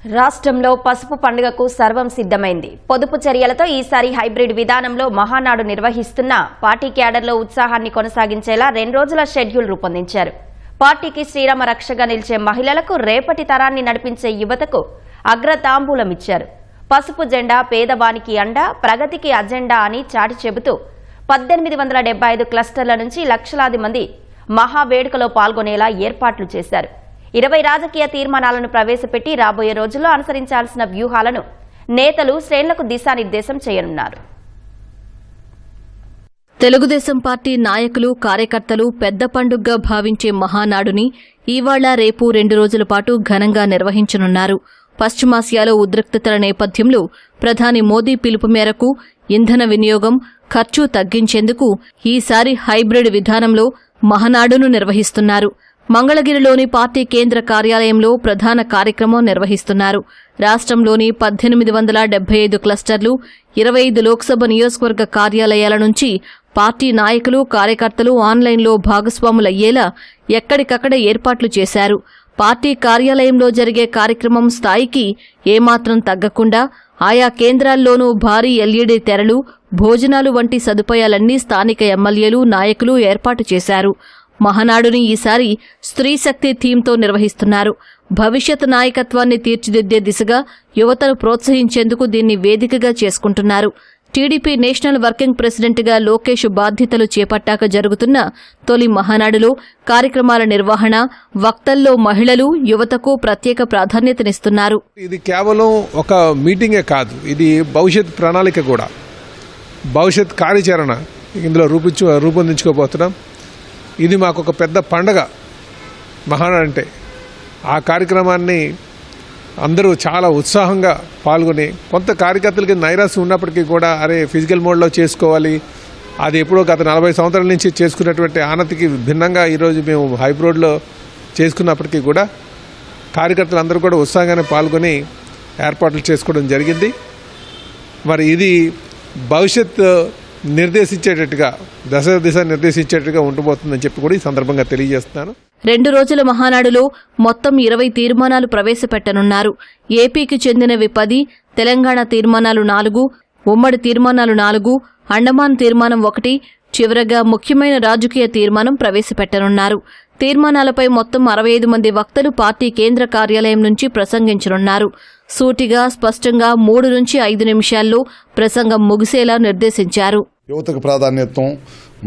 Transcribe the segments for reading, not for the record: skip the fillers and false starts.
రాష్ట్రంలో పసుపు పండుగకు సర్వం సిద్ధమైంది. పొదుపు చర్యలతో ఈసారి హైబ్రిడ్ విధానంలో మహానాడు నిర్వహిస్తున్న పార్టీ క్యాడర్లో ఉత్సాహాన్ని కొనసాగించేలా 2 రోజుల షెడ్యూల్ రూపొందించారు. పార్టీకి శ్రీరామ రక్షగా నిలిచే మహిళలకు, రేపటి తరాన్ని నడిపించే యువతకు అగ్రతాంబూలమిచ్చారు. పసుపు జెండా పేదవానికి అండ, ప్రగతికి అజెండా అని చాటి చెబుతూ 1875 క్లస్టర్ల నుంచి లక్షలాది మంది మహావేడుకలో పాల్గొనేలా ఏర్పాట్లు చేశారు. 20 రాజకీయ తీర్మానాలను ప్రవేశపెట్టి రాబోయే రోజుల్లో అనుసరించాల్సిన వ్యూహాలను నేతలు శ్రేణులకు దిశానిర్దేశం చేయనున్నారు. తెలుగుదేశం పార్టీ నాయకులు, కార్యకర్తలు పెద్ద పండుగగా భావించే మహానాడుని ఇవాళ రేపు 2 రోజుల పాటు ఘనంగా నిర్వహించనున్నారు. పశ్చిమాసియాలో ఉద్రిక్తతల నేపథ్యంలో ప్రధాని మోదీ పిలుపు మేరకు ఇంధన వినియోగం, ఖర్చు తగ్గించేందుకు ఈసారి హైబ్రిడ్ విధానంలో మహానాడును నిర్వహిస్తున్నారు. మంగళగిరిలోని పార్టీ కేంద్ర కార్యాలయంలో ప్రధాన కార్యక్రమం నిర్వహిస్తున్నారు. రాష్ట్రంలోని 1875 క్లస్టర్లు, 25 లోక్సభ నియోజకవర్గ కార్యాలయాల నుంచి పార్టీ నాయకులు, కార్యకర్తలు ఆన్లైన్లో భాగస్వాములయ్యేలా ఎక్కడికక్కడ ఏర్పాట్లు చేశారు. పార్టీ కార్యాలయంలో జరిగే కార్యక్రమం స్థాయికి ఏమాత్రం తగ్గకుండా ఆయా కేంద్రాల్లోనూ భారీ ఎల్ఈడీ తెరలు, భోజనాలు వంటి సదుపాయాలన్నీ స్థానిక ఎమ్మెల్యేలు, నాయకులు ఏర్పాటు చేశారు. మహానాడుని ఈసారి స్త్రీశక్తి థీమ్తో నిర్వహిస్తున్నారు. భవిష్యత్ నాయకత్వాన్ని తీర్చిదిద్దే దిశగా యువతను ప్రోత్సహించేందుకు దీన్ని వేదికగా చేసుకుంటున్నారు. టీడీపీ నేషనల్ వర్కింగ్ ప్రెసిడెంట్గా లోకేష్ బాధ్యతలు చేపట్టాక జరుగుతున్న తొలి మహానాడులో కార్యక్రమాల నిర్వహణ, వక్తల్లో మహిళలు, యువతకు ప్రత్యేక ప్రాధాన్యతనిస్తున్నారు. ఇది కేవలం ఒక మీటింగే కాదు, ఇది భవిష్యత్ ప్రణాళిక కూడా, భవిష్యత్ కార్యాచరణ ఇందులో రూపొందించుకోబోతున్నాం. ఇది మాకు ఒక పెద్ద పండగ మహానాడు అంటే. ఆ కార్యక్రమాన్ని అందరూ చాలా ఉత్సాహంగా పాల్గొని, కొంత కార్యకర్తలకి నైరాశ్యం ఉన్నప్పటికీ కూడా ఫిజికల్ మోడ్లో చేసుకోవాలి, అది ఎప్పుడో గత 40 సంవత్సరాల నుంచి చేసుకున్నటువంటి ఆనతికి భిన్నంగా ఈరోజు మేము హైబ్రిడ్లో చేసుకున్నప్పటికీ కూడా కార్యకర్తలు అందరూ కూడా ఉత్సాహంగానే పాల్గొని ఏర్పాట్లు చేసుకోవడం జరిగింది. మరి ఇది భవిష్యత్ నిర్దేశించేటట్టుగా, దిశ నిర్దేశించేటట్టుగా ఉండబోతుందని చెప్పి కూడా ఈ సందర్భంగా తెలియజేస్తున్నాను. 2 రోజుల మహానాడులో మొత్తం 20 తీర్మానాలు ప్రవేశపెట్టనున్నారు. ఏపీకి చెందినవి 10, తెలంగాణ తీర్మానాలు 4, ఉమ్మడి తీర్మానాలు 4, అండమాన్ తీర్మానం 1, చివరగా ముఖ్యమైన రాజకీయ తీర్మానం ప్రవేశపెట్టనున్నారు. తీర్మానాలపై మొత్తం 65 మంది వక్తలు పార్టీ కేంద్ర కార్యాలయం నుంచి ప్రసంగించనున్నారు. సూటిగా, స్పష్టంగా 3 నుంచి 5 నిమిషాల్లో ప్రసంగం ముగిసేలా నిర్దేశించారు. యువతకు ప్రాధాన్యత్వం,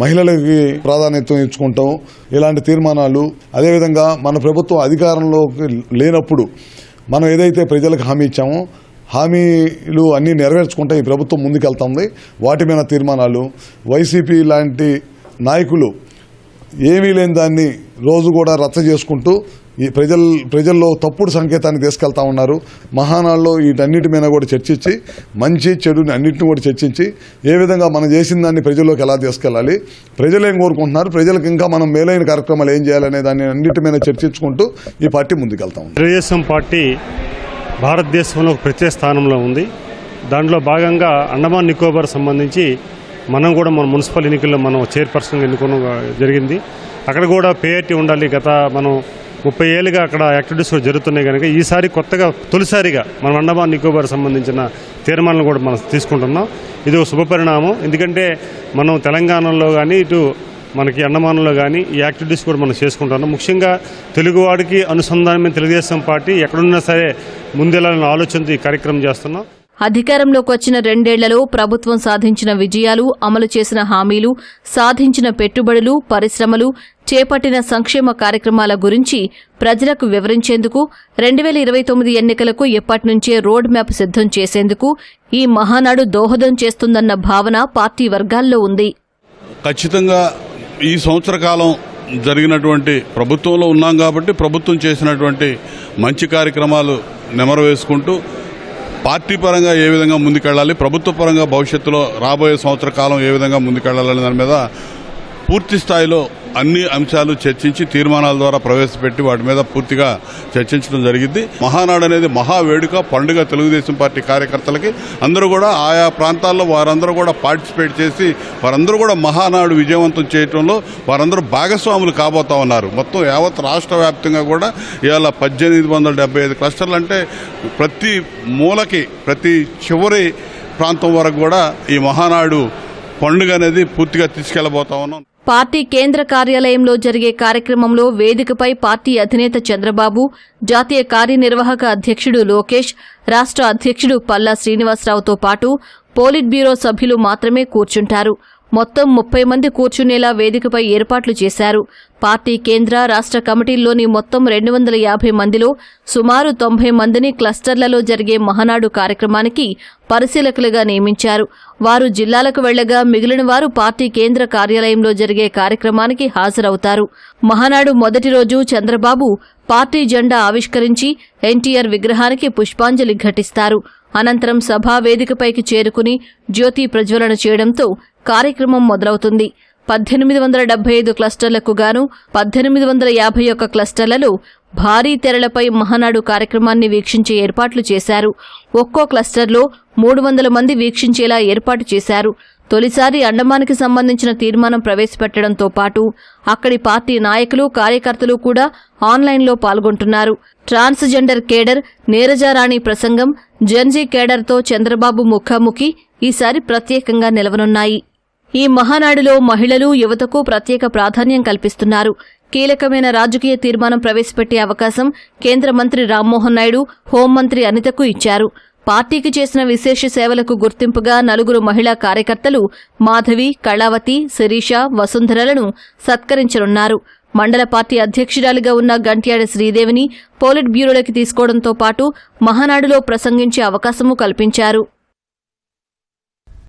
మహిళలకి ప్రాధాన్యత్వం ఇచ్చుకుంటాం, ఇలాంటి తీర్మానాలు. అదేవిధంగా మన ప్రభుత్వం అధికారంలోకి లేనప్పుడు మనం ఏదైతే ప్రజలకు హామీ ఇచ్చామో హామీలు అన్నీ నెరవేర్చుకుంటా ఈ ప్రభుత్వం ముందుకెళ్తుంది. వాటి మీద తీర్మానాలు. వైసీపీ లాంటి నాయకులు ఏమీ లేని దాన్ని రోజు కూడా రచ్చ చేసుకుంటూ ఈ ప్రజల్లో తప్పుడు సంకేతాన్ని తీసుకెళ్తా ఉన్నారు. మహానాడులో వీటన్నిటి మీద కూడా చర్చించి, మంచి చెడుని అన్నింటిని కూడా చర్చించి, ఏ విధంగా మనం చేసిన దాన్ని ప్రజల్లోకి ఎలా తీసుకెళ్ళాలి, ప్రజలు ఏం కోరుకుంటున్నారు, ప్రజలకు ఇంకా మనం మేలైన కార్యక్రమాలు ఏం చేయాలనే దాన్ని అన్నింటి మీద చర్చించుకుంటూ ఈ పార్టీ ముందుకెళ్తా ఉంది. తెలుగుదేశం పార్టీ భారతదేశంలో ఒక ప్రత్యేక స్థానంలో ఉంది. దాంట్లో భాగంగా అండమాన్ నికోబార్ సంబంధించి మనం కూడా మన మున్సిపల్ ఎన్నికల్లో మనం చైర్పర్సన్గా ఎన్నుకోవడం జరిగింది. అక్కడ కూడా పేఆర్టీ ఉండాలి. గత మనం 30 ఏళ్ళుగా అక్కడ యాక్టివిటీస్ కూడా జరుగుతున్నాయి కనుక ఈసారి కొత్తగా తొలిసారిగా మనం అండమాన్ నికోబార్ సంబంధించిన తీర్మానాలను కూడా మనం తీసుకుంటున్నాం. ఇది ఒక శుభపరిణామం. ఎందుకంటే మనం తెలంగాణలో కానీ, ఇటు మనకి అండమాన్లో కానీ ఈ యాక్టివిటీస్ కూడా మనం చేసుకుంటున్నాం. ముఖ్యంగా తెలుగువాడికి అనుసంధానమైన తెలుగుదేశం పార్టీ ఎక్కడున్నా సరే ముందెళ్ళాలన్న ఆలోచనతో ఈ కార్యక్రమం చేస్తున్నాం. అధికారంలోకి వచ్చిన 2 ఏళ్లలో ప్రభుత్వం సాధించిన విజయాలు, అమలు చేసిన హామీలు, సాధించిన పెట్టుబడులు, పరిశ్రమలు, చేపట్టిన సంక్షేమ కార్యక్రమాల గురించి ప్రజలకు వివరించేందుకు 2029 ఎన్నికలకు ఎప్పటినుంచే రోడ్ మ్యాప్ సిద్ధం చేసేందుకు ఈ మహానాడు దోహదం చేస్తుందన్న భావన పార్టీ వర్గాల్లో ఉంది. ఖచ్చితంగా ఈ సంవత్సర కాలం జరిగినటువంటి ప్రభుత్వంలో ఉన్నాం కాబట్టి ప్రభుత్వం చేసినటువంటి మంచి కార్యక్రమాలు నెమరు వేసుకుంటూ పార్టీ పరంగా ఏ విధంగా ముందుకెళ్ళాలి, ప్రభుత్వ పరంగా భవిష్యత్తులో రాబోయే సంవత్సర కాలం ఏ విధంగా ముందుకెళ్లాలనే దాని మీద పూర్తి స్థాయిలో అన్ని అంశాలు చర్చించి తీర్మానాల ద్వారా ప్రవేశపెట్టి వాటి మీద పూర్తిగా చర్చించడం జరిగింది. మహానాడు అనేది మహావేడుక పండుగ తెలుగుదేశం పార్టీ కార్యకర్తలకి. అందరూ కూడా ఆయా ప్రాంతాల్లో వారందరూ కూడా పార్టిసిపేట్ చేసి వారందరూ కూడా మహానాడు విజయవంతం చేయడంలో వారందరూ భాగస్వాములు కాబోతా ఉన్నారు. మొత్తం యావత్ రాష్ట్ర వ్యాప్తంగా కూడా ఇవాళ 1875 క్లస్టర్లు అంటే ప్రతి మూలకి ప్రతి చివరి ప్రాంతం వరకు కూడా ఈ మహానాడు పండుగ అనేది పూర్తిగా తీసుకెళ్లబోతా ఉన్నాం. పార్టీ కేంద్ర కార్యాలయంలో జరిగే కార్యక్రమంలో వేదికపై పార్టీ అధినేత చంద్రబాబు, జాతీయ కార్యనిర్వాహక అధ్యక్షుడు లోకేష్, రాష్ట్ర అధ్యక్షుడు పల్లా శ్రీనివాసరావుతో పాటు పోలిట్ బ్యూరో సభ్యులు మాత్రమే కూర్చుంటారు. మొత్తం 30 మంది కూర్చునేలా వేదికపై ఏర్పాట్లు చేశారు. పార్టీ కేంద్ర, రాష్ట్ర కమిటీల్లోని మొత్తం 250 మందిలో సుమారు 90 మందిని క్లస్టర్లలో జరిగే మహానాడు కార్యక్రమానికి పరిశీలకులుగా నియమించారు. వారు జిల్లాలకు వెళ్లగా మిగిలిన వారు పార్టీ కేంద్ర కార్యాలయంలో జరిగే కార్యక్రమానికి హాజరవుతారు. మహానాడు మొదటి రోజు చంద్రబాబు పార్టీ జెండా ఆవిష్కరించి ఎన్టీఆర్ విగ్రహానికి పుష్పాంజలి ఘటిస్తారు. అనంతరం సభా వేదికపైకి చేరుకుని జ్యోతి ప్రజ్వలన చేయడంతో కార్యక్రమం మొదలవుతుంది. 1875 క్లస్టర్లకు గాను 1851 క్లస్టర్లలో భారీ తెరలపై మహానాడు కార్యక్రమాన్ని వీక్షించే ఏర్పాట్లు చేశారు. ఒక్కో క్లస్టర్లో 300 మంది వీక్షించేలా ఏర్పాటు చేశారు. తొలిసారి అండమాన్కి సంబంధించిన తీర్మానం ప్రవేశపెట్టడంతో పాటు అక్కడి పార్టీ నాయకులు, కార్యకర్తలు కూడా ఆన్లైన్లో పాల్గొంటున్నారు. ట్రాన్స్జెండర్ కేడర్ నీరజారాణి ప్రసంగం, జెన్జీ కేడర్తో చంద్రబాబు ముఖాముఖి ఈసారి ప్రత్యేకంగా నిలవనున్నాయి. ఈ మహానాడులో మహిళలు, యువతకు ప్రత్యేక ప్రాధాన్యం కల్పిస్తున్నారు. కీలకమైన రాజకీయ తీర్మానం ప్రవేశపెట్టే అవకాశం కేంద్ర మంత్రి రామ్మోహన్ నాయుడు, హోంమంత్రి అనితకు ఇచ్చారు. పార్టీకి చేసిన విశేష సేవలకు గుర్తింపుగా 4 మహిళా కార్యకర్తలు మాధవి, కళావతి, శిరీష, వసుంధరలను సత్కరించనున్నారు. మండల పార్టీ అధ్యక్షురాలిగా ఉన్న గంట్యాడ శ్రీదేవిని పోలిట్ బ్యూరోలోకి తీసుకోవడంతో పాటు మహానాడులో ప్రసంగించే అవకాశమూ కల్పించారు.